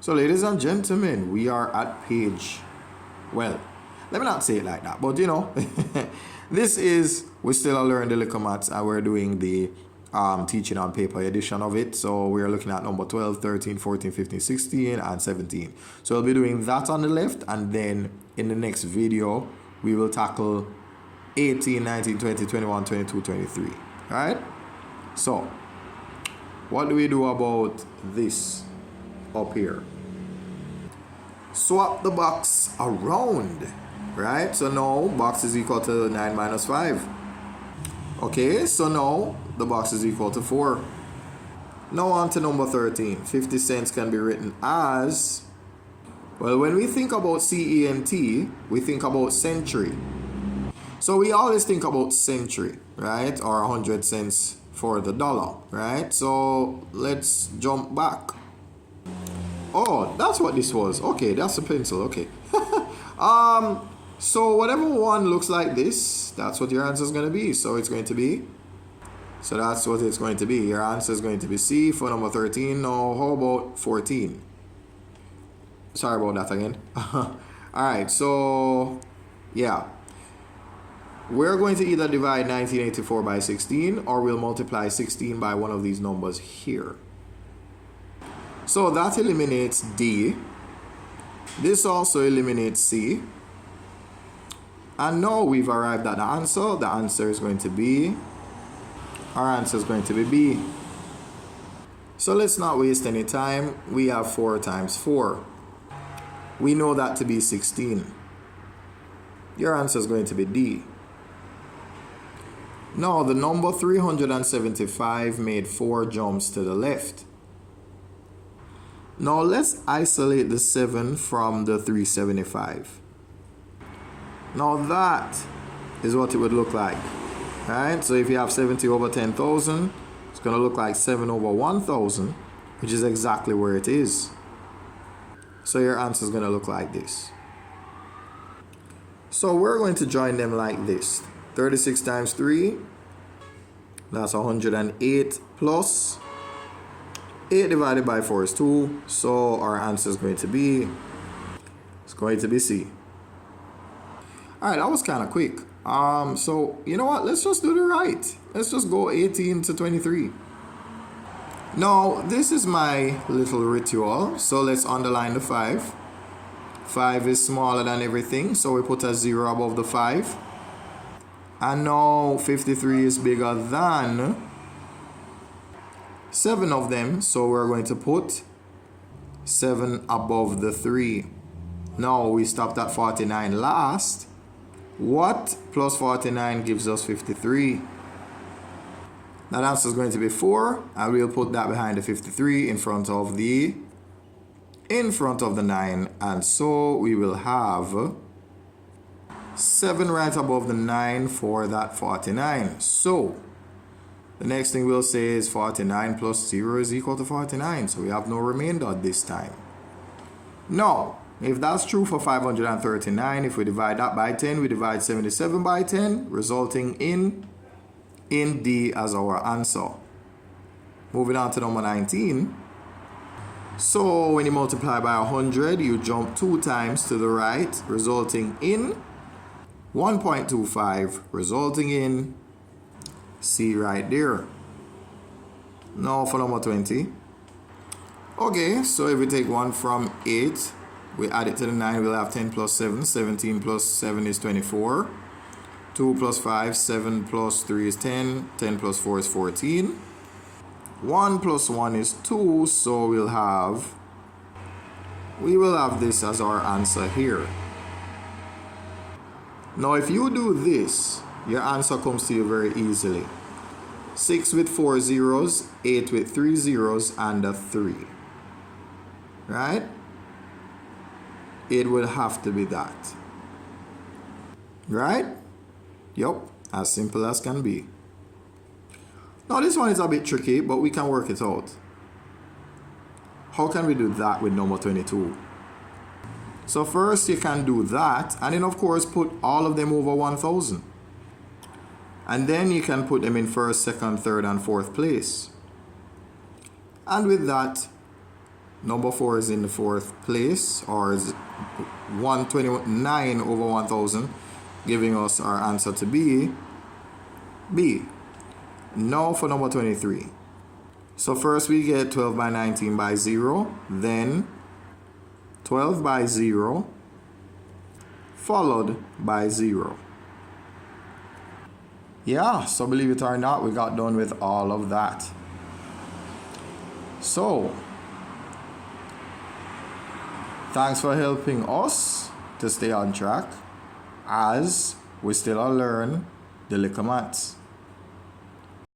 So ladies and gentlemen, we are at page, well, let me not say it like that, but you know, we still are learning the Likkle maths, and we're doing the teaching on paper edition of it. So we're looking at number 12, 13, 14, 15, 16, and 17. So we'll be doing that on the left, and then in the next video, we will tackle 18, 19, 20, 21, 22, 23. All right? So, what do we do about this up here? Swap the box around, right? So now box is equal to 9 minus 5. Okay, so now the box is equal to 4. Now on to number 13. 50 cents can be written as, well, when we think about CENT, we think about century. So we always think about century, right? Or 100 cents for the dollar, right? So let's jump back. Oh, that's what this was. Okay, that's a pencil. Okay. So whatever one looks like this, that's what your answer is going to be. So it's going to be, so that's what it's going to be. Your answer is going to be C for number 13. Now, how about 14? Sorry about that again. All right, so yeah. We're going to either divide 1984 by 16, or we'll multiply 16 by one of these numbers here. So that eliminates D. This also eliminates C. And now we've arrived at the answer. The answer is going to be, our answer is going to be B. So let's not waste any time. We have 4 times 4. We know that to be 16. Your answer is going to be D. Now the number 375 made 4 jumps to the left. Now let's isolate the 7 from the 375. Now that is what it would look like. Right? So if you have 70 over 10,000, it's going to look like 7 over 1,000, which is exactly where it is. So your answer is going to look like this. So we're going to join them like this. 36 times 3, that's 108 plus 8 divided by 4 is 2. So our answer is going to be, it's going to be C. Alright, that was kind of quick. So you know what? Let's just do the right. Let's just go 18 to 23. Now, this is my little ritual. So let's underline the 5. 5 is smaller than everything, so we put a 0 above the 5. And now 53 is bigger than 7 of them, so we're going to put 7 above the 3. Now we stopped at 49 last. What plus 49 gives us 53? That answer is going to be 4, and we'll put that behind the 53 in front of the 9, and so we will have 7 right above the 9 for that 49. So the next thing we'll say is 49 plus 0 is equal to 49. So we have no remainder this time. Now, if that's true for 539, if we divide that by 10, we divide 77 by 10, resulting in D as our answer. Moving on to number 19. So when you multiply by 100, you jump 2 times to the right, resulting in 1.25, resulting in C right there. Now for number 20. Okay, so if we take 1 from 8, we add it to the 9, we'll have 10 plus 7. 17 plus 7 is 24. 2 plus 5, 7 plus 3 is 10. 10 plus 4 is 14. 1 plus 1 is 2, so we will have this as our answer here. Now if you do this, your answer comes to you very easily. 6 with 4 zeros, 8 with 3 zeros, and a 3. Right? It would have to be that. Right? Yup, as simple as can be. Now this one is a bit tricky, but we can work it out. How can we do that with number 22? So first you can do that, and then of course put all of them over 1,000. And then you can put them in first, second, third, and fourth place. And with that, Number 4 is in the 4th place, or is 129 over 1000, giving us our answer to be B. Now for number 23. So first we get 12 by 19 by 0, then 12 by 0, followed by 0. Yeah, so believe it or not, we got done with all of that. So, thanks for helping us to stay on track as we still learn the Likkle maths.